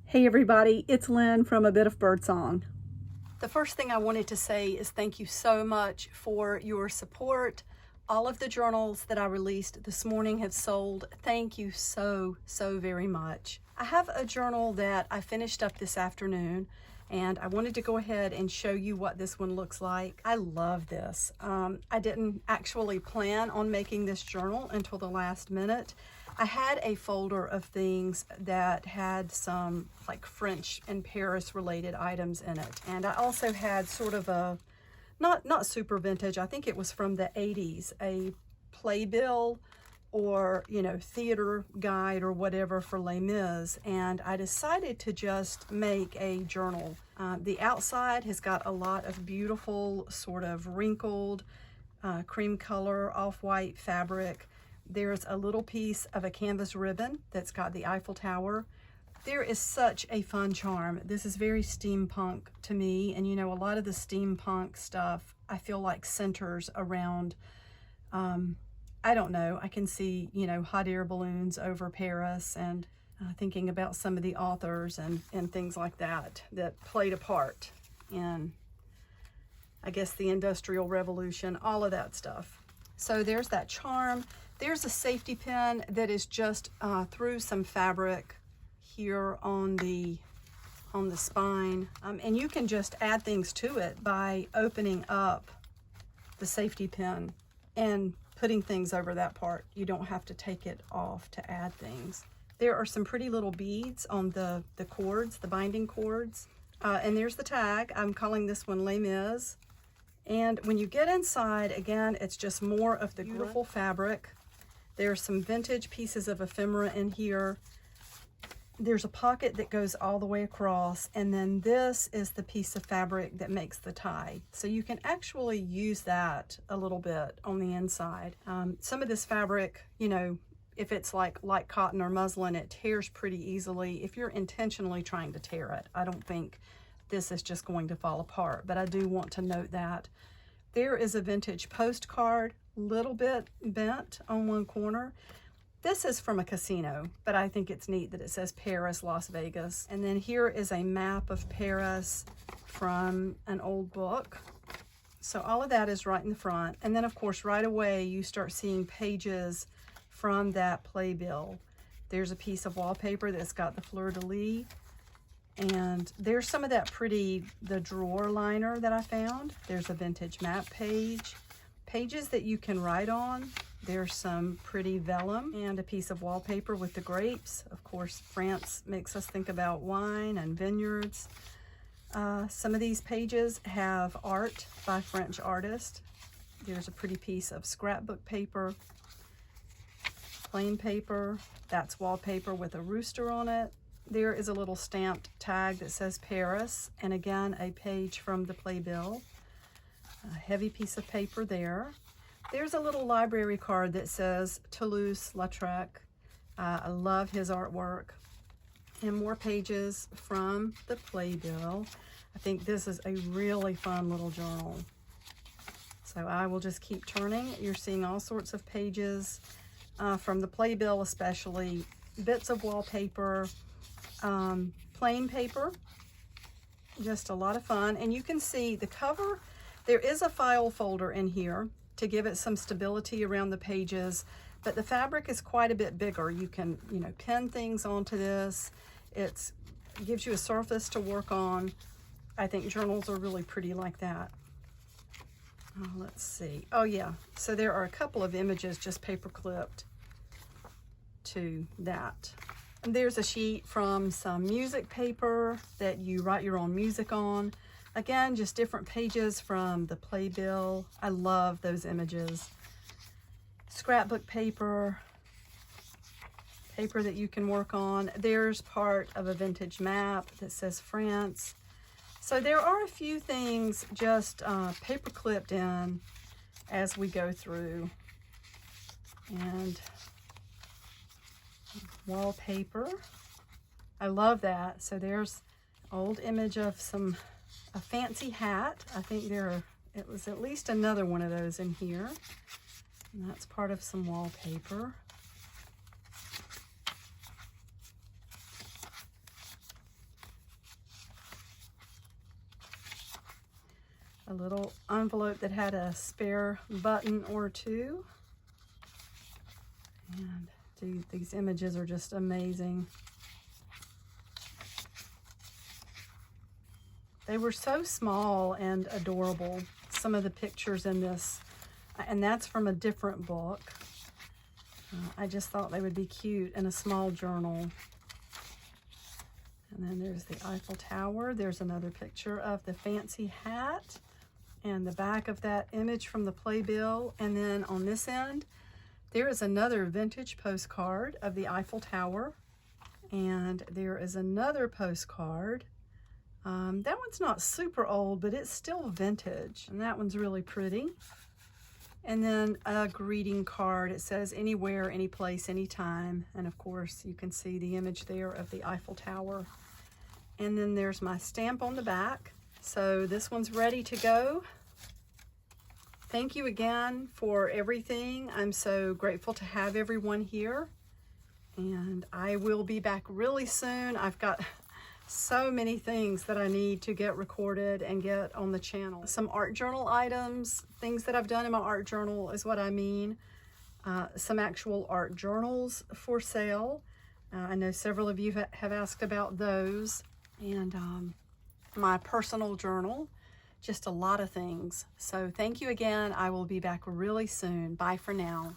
Hey everybody, it's Lynn from A Bit of Birdsong. The first thing I wanted to say is thank you so much for your support. All of the journals that I released this morning have sold. Thank you so very much. I have a journal that I finished up this afternoon, and I wanted to go ahead and show you what this one looks like. I love this. I didn't actually plan on making this journal until the last minute. I had a folder of things that had some like French and Paris related items in it. And I also had sort of a, not super vintage, I think it was from the 80s, a playbill or, you know, theater guide or whatever for Les Mis. And I decided to just make a journal. The outside has got a lot of beautiful sort of wrinkled cream color off-white fabric. There's a little piece of a canvas ribbon that's got the Eiffel Tower. There is such a fun charm. This is very steampunk to me, and you know, a lot of the steampunk stuff I feel like centers around, I don't know, I can see, you know, hot air balloons over Paris, and thinking about some of the authors and things like that that played a part in, I guess, the Industrial Revolution, all of that stuff. So there's that charm. There's a safety pin that is just through some fabric here on the spine. And you can just add things to it by opening up the safety pin and putting things over that part. You don't have to take it off to add things. There are some pretty little beads on the cords, the binding cords. And there's the tag. I'm calling this one Les Mis. And when you get inside, again, it's just more of the beautiful fabric. There's some vintage pieces of ephemera in here. There's a pocket that goes all the way across, and then this is the piece of fabric that makes the tie. So you can actually use that a little bit on the inside. Some of this fabric, you know, if it's like light cotton or muslin, it tears pretty easily. If you're intentionally trying to tear it, I don't think this is just going to fall apart, but I do want to note that. There is a vintage postcard, little bit bent on one corner. This is from a casino, but I think it's neat that it says Paris, Las Vegas. And then here is a map of Paris from an old book. So all of that is right in the front. And then of course, right away, you start seeing pages from that playbill. There's a piece of wallpaper that's got the fleur-de-lis. And there's some of that pretty, the drawer liner that I found. There's a vintage map page. Pages that you can write on. There's some pretty vellum and a piece of wallpaper with the grapes. Of course, France makes us think about wine and vineyards. Some of these pages have art by French artists. There's a pretty piece of scrapbook paper, plain paper. That's wallpaper with a rooster on it. There is a little stamped tag that says Paris, and again, a page from the playbill. A heavy piece of paper there. There's a little library card that says Toulouse-Lautrec. I love his artwork. And more pages from the playbill. I think this is a really fun little journal. So I will just keep turning. You're seeing all sorts of pages from the playbill, especially bits of wallpaper, plain paper, just a lot of fun. And you can see the cover. There is a file folder in here to give it some stability around the pages, but the fabric is quite a bit bigger. You can, you know, pin things onto this. It gives you a surface to work on. I think journals are really pretty like that. Let's see. Oh yeah, so there are a couple of images just paper clipped to that. And there's a sheet from some music paper that you write your own music on. Again, just different pages from the playbill. I love those images. Scrapbook paper, paper that you can work on. There's part of a vintage map that says France. So there are a few things just paper clipped in as we go through. And wallpaper. I love that. So there's an old image of a fancy hat. I think it was at least another one of those in here. And that's part of some wallpaper. a little envelope that had a spare button or two. And dude, these images are just amazing. They were so small and adorable, some of the pictures in this, and that's from a different book. I just thought they would be cute in a small journal. And then there's the Eiffel Tower. There's another picture of the fancy hat and the back of that image from the playbill. And then on this end, there is another vintage postcard of the Eiffel Tower. And there is another postcard. That one's not super old, but it's still vintage. And that one's really pretty. And then a greeting card. It says anywhere, anyplace, anytime. And of course, you can see the image there of the Eiffel Tower. And then there's my stamp on the back. So this one's ready to go. Thank you again for everything. I'm so grateful to have everyone here. And I will be back really soon. I've got so many things that I need to get recorded and get on the channel. Some art journal items, things that I've done in my art journal is what I mean. Some actual art journals for sale. I know several of you have asked about those. And my personal journal, just a lot of things. So thank you again. I will be back really soon. Bye for now.